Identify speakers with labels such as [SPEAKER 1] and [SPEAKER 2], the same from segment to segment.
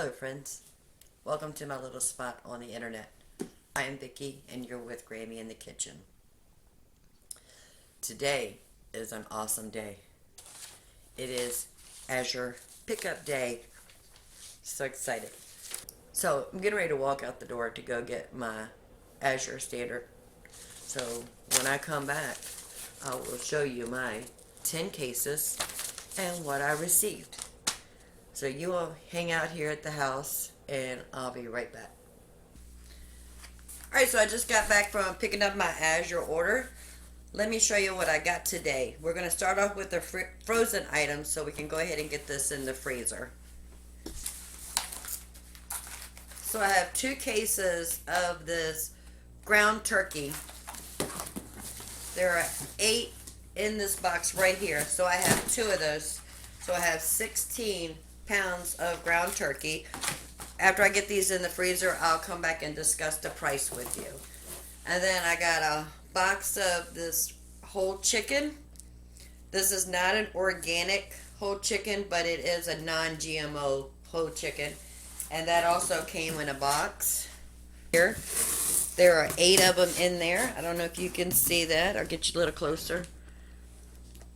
[SPEAKER 1] Hello friends, welcome to my little spot on the internet. I am Vicky and you're with Grammy in the kitchen. Today is an awesome day. It is Azure pickup day. So excited. So I'm getting ready to walk out the door to go get my Azure standard. So when I come back, I will show you my 10 cases and what I received. So you will hang out here at the house and I'll be right back. Alright, so I just got back from picking up my Azure order. Let me show you what I got today. We're going to start off with the frozen items so we can go ahead and get this in the freezer. So I have 2 cases of this ground turkey. There are 8 in this box right here. So I have 2 of those. So I have 16 pounds of ground turkey. After I get these in the freezer, I'll come back and discuss the price with you. And then I got a box of this whole chicken. This is not an organic whole chicken, but it is a non-GMO whole chicken. And that also came in a box. Here, there are 8 of them in there. I don't know if you can see that. I'll get you a little closer.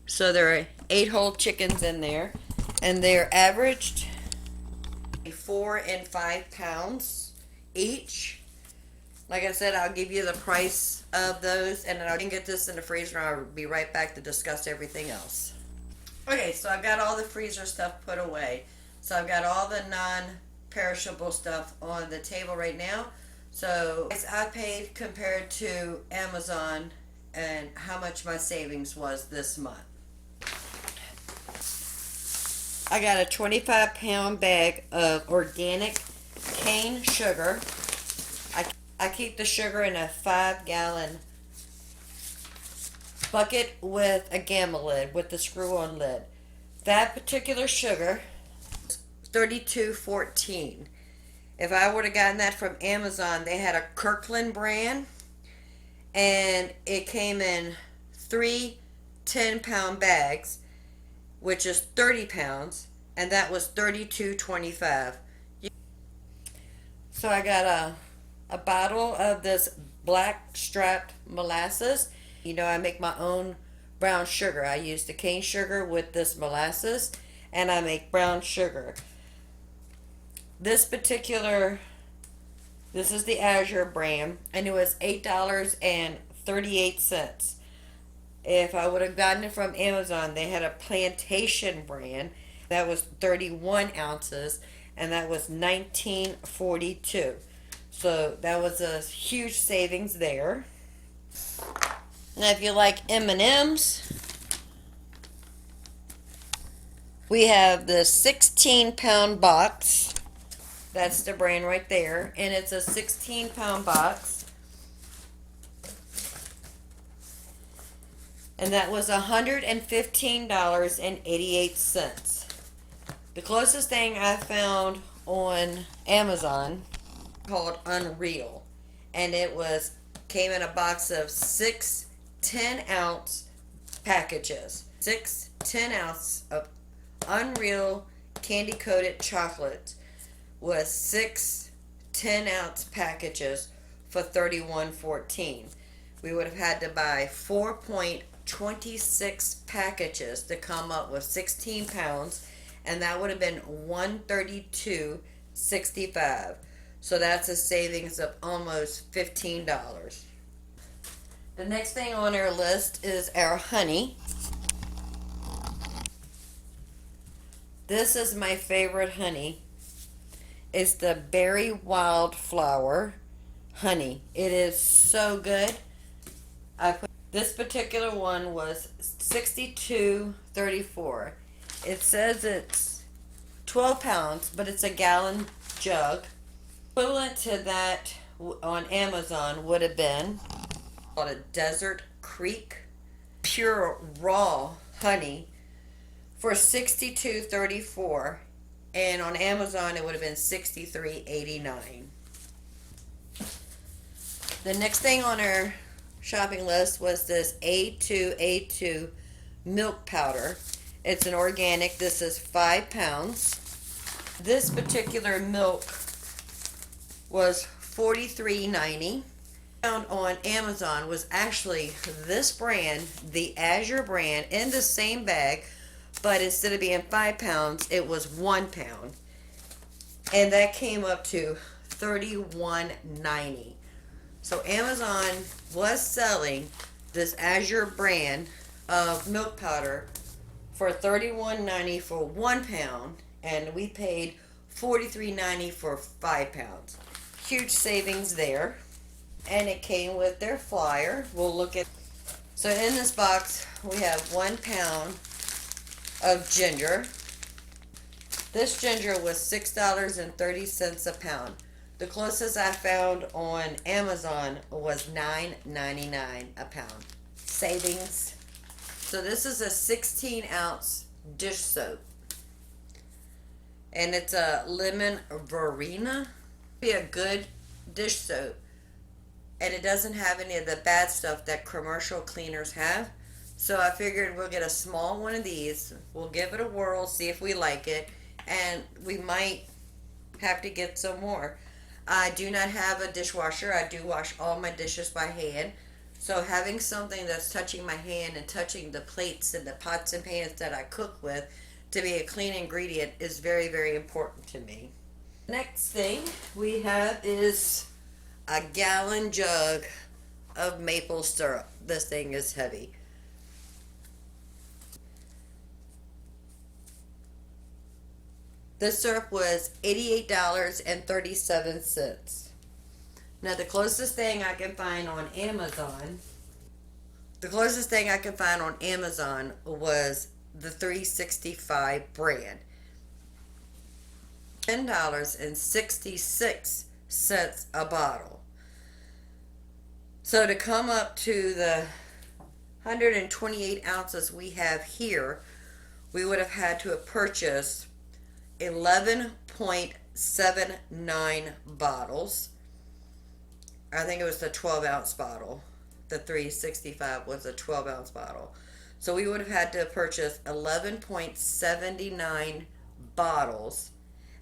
[SPEAKER 1] So there are 8 whole chickens in there. And they're averaged 4 and 5 pounds each. Like I said, I'll give you the price of those, and then I can get this in the freezer. I'll be right back to discuss everything else. Okay, so I've got all the freezer stuff put away. So I've got all the non-perishable stuff on the table right now. So I paid compared to Amazon and how much my savings was this month. I got a 25-pound bag of organic cane sugar. I keep the sugar in a 5-gallon bucket with a gamma lid, with the screw-on lid. That particular sugar is $32.14. If I would have gotten that from Amazon, they had a Kirkland brand, and it came in 3 10-pound bags, which is 30 pounds, and that was $32.25. So I got a bottle of this black strapped molasses. You know, I make my own brown sugar. I use the cane sugar with this molasses, and I make brown sugar. This is the Azure brand, and it was $8.38. If I would have gotten it from Amazon, they had a plantation brand that was 31 ounces, and that was $19.42. So that was a huge savings there. Now, if you like M&Ms, we have the 16-pound box. That's the brand right there, and it's a 16-pound box. And that was $115.88. The closest thing I found on Amazon called Unreal, and it came in a box of 6 10-ounce packages. 6 10-ounce of Unreal candy coated chocolate with 6 10-ounce packages for $31.14. We would have had to buy 4.26 packages to come up with 16 pounds, and that would have been $132.65. So that's a savings of almost $15. The next thing on our list is our honey. This is my favorite honey. It's the berry wildflower honey. It is so good. This particular one was $62.34. It says it's 12 pounds, but it's a gallon jug. Equivalent to that on Amazon would have been called a Desert Creek pure raw honey for $62.34, and on Amazon it would have been $63.89. The next thing on our shopping list was this A2 milk powder. It's an organic. This is 5 pounds. This particular milk was $43.90. Found on Amazon was actually this brand, the Azure brand, in the same bag, but instead of being 5 pounds, it was 1 pound, and that came up to $31.90. So Amazon was selling this Azure brand of milk powder for $31.90 for 1 pound, and we paid $43.90 for 5 pounds. Huge savings there. And it came with their flyer. We'll look at. So in this box we have 1 pound of ginger. This ginger was $6.30 a pound. The closest I found on Amazon was $9.99 a pound. Savings. So this is a 16-ounce dish soap, and it's a lemon verbena. Be a good dish soap, and it doesn't have any of the bad stuff that commercial cleaners have. So I figured we'll get a small one of these. We'll give it a whirl, see if we like it, and we might have to get some more. I do not have a dishwasher. I do wash all my dishes by hand. So having something that's touching my hand and touching the plates and the pots and pans that I cook with to be a clean ingredient is very, very important to me. Next thing we have is a gallon jug of maple syrup. This thing is heavy. This syrup was $88.37. Now the closest thing I can find on Amazon, was the 365 brand. $10.66 a bottle. So to come up to the 128 ounces we have here, we would have had to have purchased 11.79 bottles. I think it was the 12-ounce bottle. The 365 was a 12-ounce bottle. So we would have had to purchase 11.79 bottles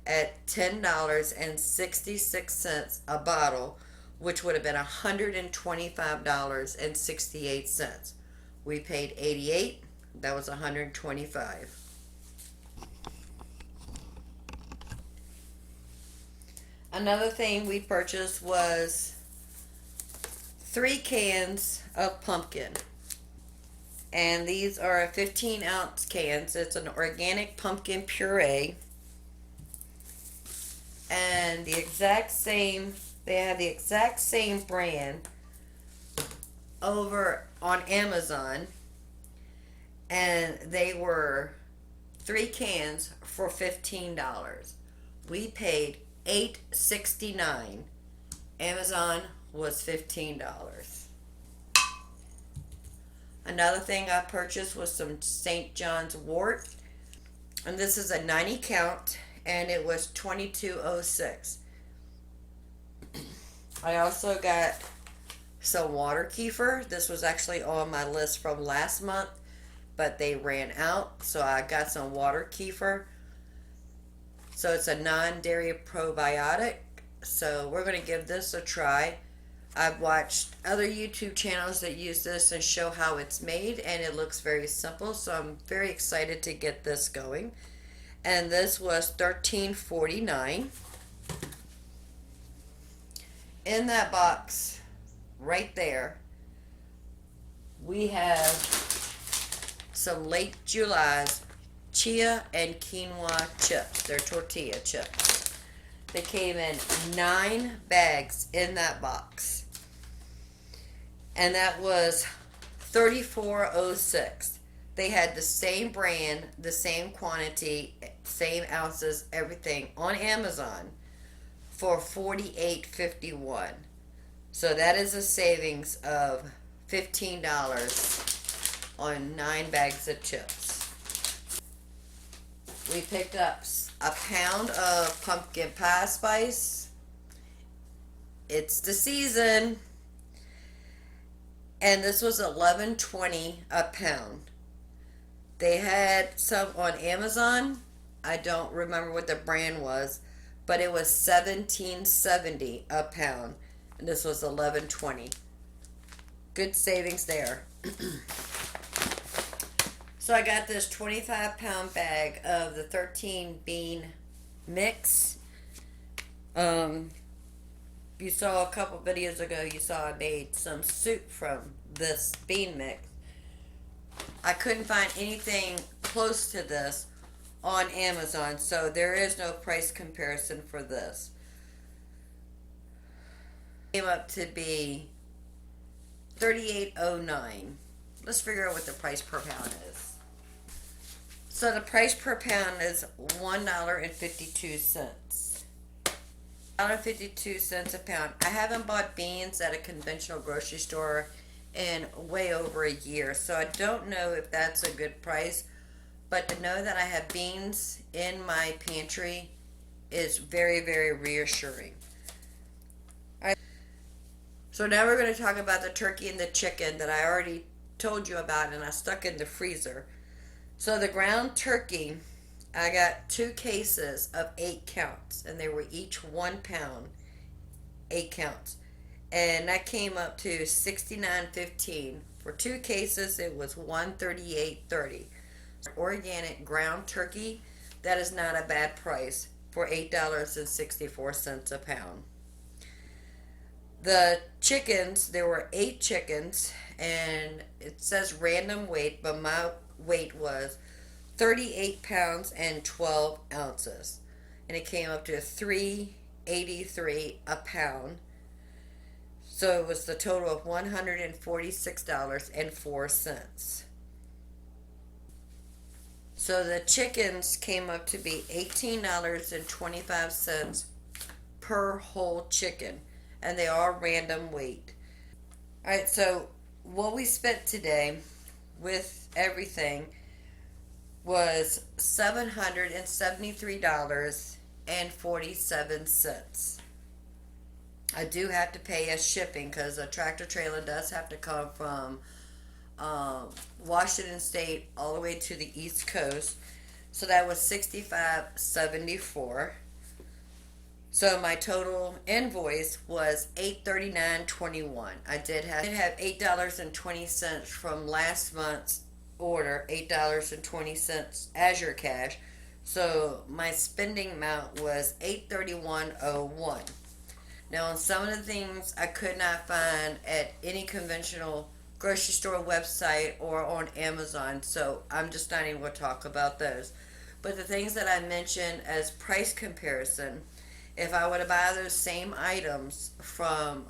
[SPEAKER 1] at $10.66 a bottle, which would have been $125.68. We paid $88. That was $125. Another thing we purchased was 3 cans of pumpkin. And these are 15-ounce cans. It's an organic pumpkin puree. And they have the exact same brand over on Amazon. And they were 3 cans for $15. We paid $8.69. Amazon was $15. Another thing I purchased was some St. John's wort, and this is a 90 count, and it was $22.06. I also got some water kefir. This was actually on my list from last month, but they ran out, so I got some water kefir. So it's a non-dairy probiotic. So we're going to give this a try. I've watched other YouTube channels that use this and show how it's made, and it looks very simple. So I'm very excited to get this going. And this was $13.49. In that box, right there, we have some Late July's chia and quinoa chips. They're tortilla chips. They came in 9 bags in that box. And that was $34.06. They had the same brand, the same quantity, same ounces, everything on Amazon for $48.51. So that is a savings of $15 on 9 bags of chips. We picked up a pound of pumpkin pie spice. It's the season. And this was $11.20 a pound. They had some on Amazon I don't remember what the brand was, but it was $17.70 a pound, and this was $11.20. Good savings there. So I got this 25-pound bag of the 13 bean mix. You saw a couple videos ago, you saw I made some soup from this bean mix. I couldn't find anything close to this on Amazon, so there is no price comparison for this. It came up to be $38.09. Let's figure out what the price per pound is. So the price per pound is $1.52. $1.52 a pound. I haven't bought beans at a conventional grocery store in way over a year, so I don't know if that's a good price, but to know that I have beans in my pantry is very, very reassuring. Alright, so now we're going to talk about the turkey and the chicken that I already told you about and I stuck in the freezer. So the ground turkey, I got 2 cases of 8 counts, and they were each 1 pound, 8 counts. And that came up to $69.15. For 2 cases, it was $138.30. Organic ground turkey, that is not a bad price for $8.64 a pound. The chickens, there were 8 chickens, and it says random weight, but my weight was 38 pounds and 12 ounces. And it came up to $3.83 a pound. So it was the total of $146.04. So the chickens came up to be $18.25 per whole chicken. And they are random weight. Alright, so what we spent today with everything was $773.47. I do have to pay a shipping because a tractor trailer does have to come from Washington State all the way to the East Coast. So that was $65.74. So my total invoice was $839.21. I did have $8.20 from last month's order, $8.20 Azure cash. So my spending amount was $831.01. Now on some of the things I could not find at any conventional grocery store website or on Amazon, so I'm just not even going to talk about those. But the things that I mentioned as price comparison, if I were to buy those same items from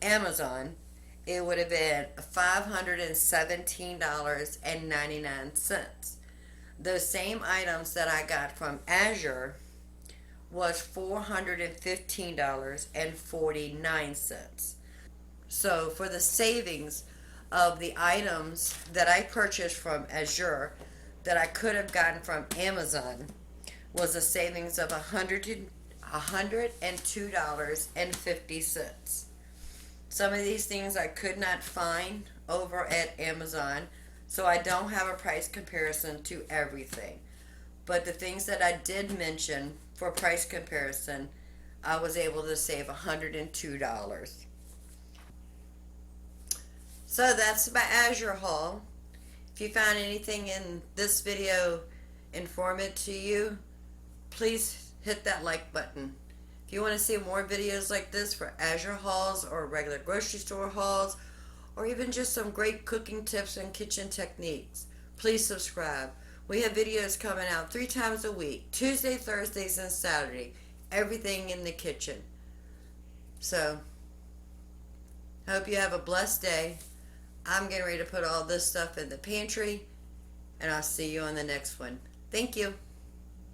[SPEAKER 1] Amazon, it would have been $517.99. Those same items that I got from Azure was $415.49. So for the savings of the items that I purchased from Azure that I could have gotten from Amazon was a savings of $102.50. Some of these things I could not find over at Amazon, so I don't have a price comparison to everything. But the things that I did mention for price comparison, I was able to save $102. So that's my Azure haul. If you found anything in this video informative to you, please hit that like button. If you want to see more videos like this for Azure hauls or regular grocery store hauls, or even just some great cooking tips and kitchen techniques, please subscribe. We have videos coming out 3 times a week, Tuesday, Thursdays, and Saturday. Everything in the kitchen. So, I hope you have a blessed day. I'm getting ready to put all this stuff in the pantry, and I'll see you on the next one. Thank you.